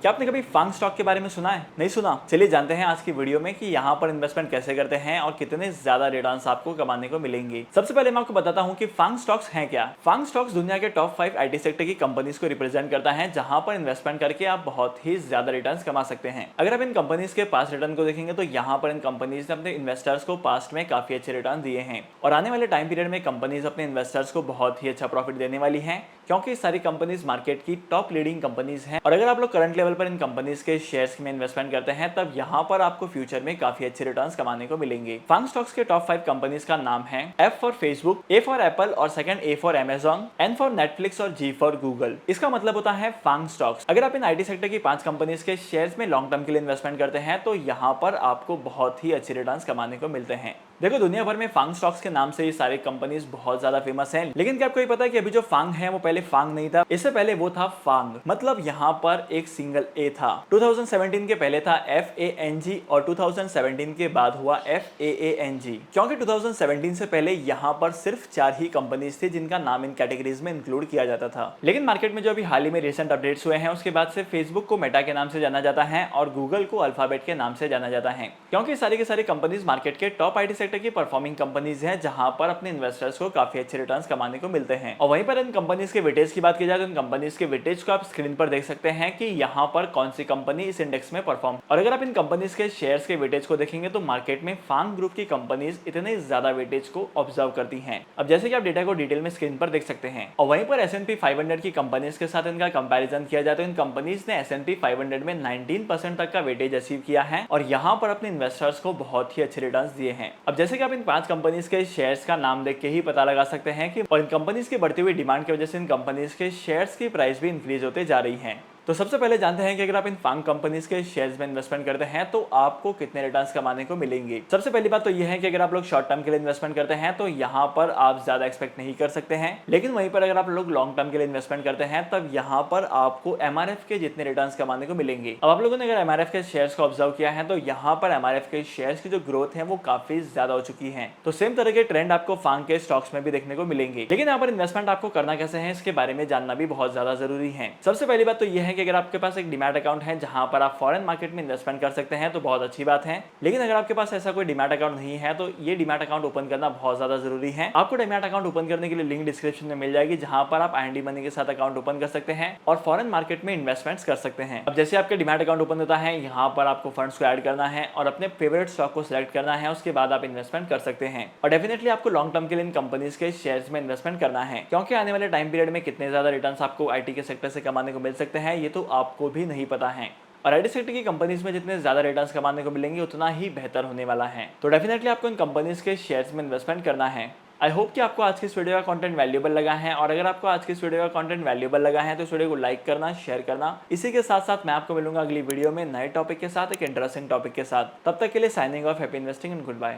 क्या आपने कभी फांग स्टॉक के बारे में सुना है? नहीं सुना? चलिए जानते हैं आज की वीडियो में कि यहाँ पर इन्वेस्टमेंट कैसे करते हैं और कितने ज्यादा रिटर्न्स आपको कमाने को मिलेंगे। सबसे पहले मैं आपको बताता हूँ कि फांग स्टॉक्स हैं क्या। फांग स्टॉक्स दुनिया के टॉप 5 आईटी सेक्टर की कंपनीज को रिप्रेजेंट करता है, जहां पर इन्वेस्टमेंट करके आप बहुत ही ज्यादा रिटर्न्स कमा सकते हैं। अगर आप इन कंपनीज के पास्ट रिटर्न को देखेंगे तो यहाँ पर इन कंपनीज ने अपने इन्वेस्टर्स को पास्ट में काफी अच्छे रिटर्न दिए हैं और आने वाले टाइम पीरियड में कंपनीज अपने इन्वेस्टर्स को बहुत ही अच्छा प्रॉफिट देने वाली है, क्योंकि सारी कंपनीज मार्केट की टॉप लीडिंग कंपनीज हैं। और अगर आप लोग करंट लेवल पर इन कंपनीज के शेयर्स में इन्वेस्टमेंट करते हैं तब यहाँ पर आपको फ्यूचर में काफी अच्छे रिटर्न्स कमाने को मिलेंगे। फांग स्टॉक्स के टॉप 5 कंपनीज का नाम है F for Facebook, A for Apple और second A for Amazon, N for Netflix और जी फॉर गूगल। इसका मतलब होता है फांग स्टॉक्स। अगर आप इन आईटी सेक्टर की 5 कंपनीज के शेयर्स में लॉन्ग टर्म के लिए इन्वेस्टमेंट करते हैं तो यहाँ पर आपको बहुत ही अच्छे रिटर्न्स कमाने को मिलते हैं। देखो, दुनिया भर में फांग स्टॉक्स के नाम से ये सारे कंपनीज बहुत ज्यादा फेमस हैं, लेकिन क्या आपको ये पता है कि अभी जो फांग है वो पहले फांग नहीं था, इससे पहले वो था फांग। मतलब यहाँ पर एक सिंगल ए था। 2017 के पहले था FANG और 2017 के बाद हुआ FAANG, क्योंकि 2017 से पहले यहाँ पर सिर्फ 4 ही कंपनीज थी जिनका नाम इन कैटेगरीज में इंक्लूड किया जाता था। लेकिन मार्केट में जो अभी हाल ही में रिसेंट अपडेट्स हुए हैं उसके बाद से फेसबुक को मेटा के नाम से जाना जाता है और गूगल को अल्फाबेट के नाम से जाना जाता है, क्योंकि सारी के सारी कंपनीज मार्केट के टॉप आईटी सेक्टर की परफॉर्मिंग कंपनीज हैं, जहां पर अपने इन्वेस्टर्स को काफी अच्छे रिटर्न्स कमाने को मिलते हैं। और वहीं पर इन कंपनीज के वेटेज की बात की जाए तो इन कंपनीज के वेटेज को आप स्क्रीन पर देख सकते हैं कि यहाँ पर कौन सी कंपनी इस इंडेक्स में परफॉर्म। और अगर आप इन कंपनीज के शेयर्स के वेटेज को देखेंगे तो मार्केट में फांग ग्रुप की कंपनीज इतने ज्यादा वेटेज को ऑब्जर्व करती हैं। अब जैसे कि आप डेटा को डिटेल में स्क्रीन पर देख सकते हैं। और वहीं पर S&P 500 की कंपनीज के साथ इनका कंपैरिजन किया जाए तो इन कंपनीज ने S&P 500 में 19% तक का वेटेज अचीव किया है और यहाँ पर अपने इन्वेस्टर्स को बहुत ही अच्छे रिटर्न्स दिए हैं। अब जैसे कि आप इन 5 कंपनीज के शेयर्स का नाम देख के ही पता लगा सकते हैं कि और इन कंपनीज की बढ़ती हुई डिमांड की वजह से इन कंपनीज के शेयर्स की प्राइस भी इंक्रीज होते जा रही है। तो सबसे पहले जानते हैं कि अगर आप इन फांग कंपनीज के शेयर्स में इन्वेस्टमेंट करते हैं तो आपको कितने रिटर्न्स कमाने को मिलेंगे। सबसे पहली बात तो यह है कि अगर आप लोग शॉर्ट टर्म के लिए इन्वेस्टमेंट करते हैं तो यहाँ पर आप ज्यादा एक्सपेक्ट नहीं कर सकते हैं, लेकिन वहीं पर अगर आप लोग लॉन्ग टर्म के लिए इन्वेस्टमेंट करते हैं तब यहाँ पर आपको MRF के जितने रिटर्न्स कमाने को मिलेंगे। अब आप लोगों ने अगर MRF के शेयर्स को ऑब्जर्व किया है तो यहाँ पर MRF के शेयर्स की जो ग्रोथ है वो काफी ज्यादा हो चुकी है। तो सेम तरह के ट्रेंड आपको फांग के स्टॉक्स में भी देखने को मिलेंगे, लेकिन यहाँ पर इन्वेस्टमेंट आपको करना कैसे है इसके बारे में जानना भी बहुत ज्यादा जरूरी है। सबसे पहली बात तो यह है कि अगर आपके पास एक डीमैट अकाउंट है जहां पर आप फॉरेन मार्केट में इन्वेस्टमेंट कर सकते हैं तो बहुत अच्छी बात है, लेकिन अगर आपके पास ऐसा कोई डीमैट अकाउंट नहीं है तो ये डीमैट अकाउंट ओपन करना बहुत ज्यादा जरूरी है। आपको डीमैट अकाउंट ओपन करने के लिए लिंक डिस्क्रिप्शन में मिल जाएगी, जहां पर आप IND मनी के साथ अकाउंट ओपन कर सकते हैं और फॉरेन मार्केट में इन्वेस्टमेंट्स कर सकते हैं। अब जैसे आपके डीमैट अकाउंट ओपन होता है, यहाँ पर आपको फंड्स को ऐड करना है और अपने फेवरेट स्टॉक को सिलेक्ट करना है, उसके बाद आप इन्वेस्टमेंट कर सकते हैं। और डेफिनेटली आपको लॉन्ग टर्म के लिए इन कंपनीज के शेयर्स में इन्वेस्टमेंट करना है, क्योंकि आने वाले टाइम पीरियड में कितने ज्यादा रिटर्न्स आपको IT के सेक्टर से कमाने को मिल सकते हैं ये तो आपको भी नहीं पता है। और आईटी सेक्टर की कंपनीज में जितने ज्यादा रिटर्न्स कमाने को मिलेंगे उतना ही बेहतर होने वाला है। तो डेफिनेटली आपको इन कंपनीज के शेयर्स में इन्वेस्टमेंट करना है। आई होप कि आपको आज की इस वीडियो का कंटेंट वैल्यूएबल लगा है, और अगर आपको आज की इस वीडियो का कंटेंट वैल्यूएबल लगा है तो इस वीडियो को लाइक करना, शेयर करना। इसी के साथ साथ मैं आपको मिलूंगा अगली वीडियो में नए टॉपिक के साथ, एक इंटरेस्टिंग टॉपिक के साथ। तब तक के लिए signing off, happy investing and good bye.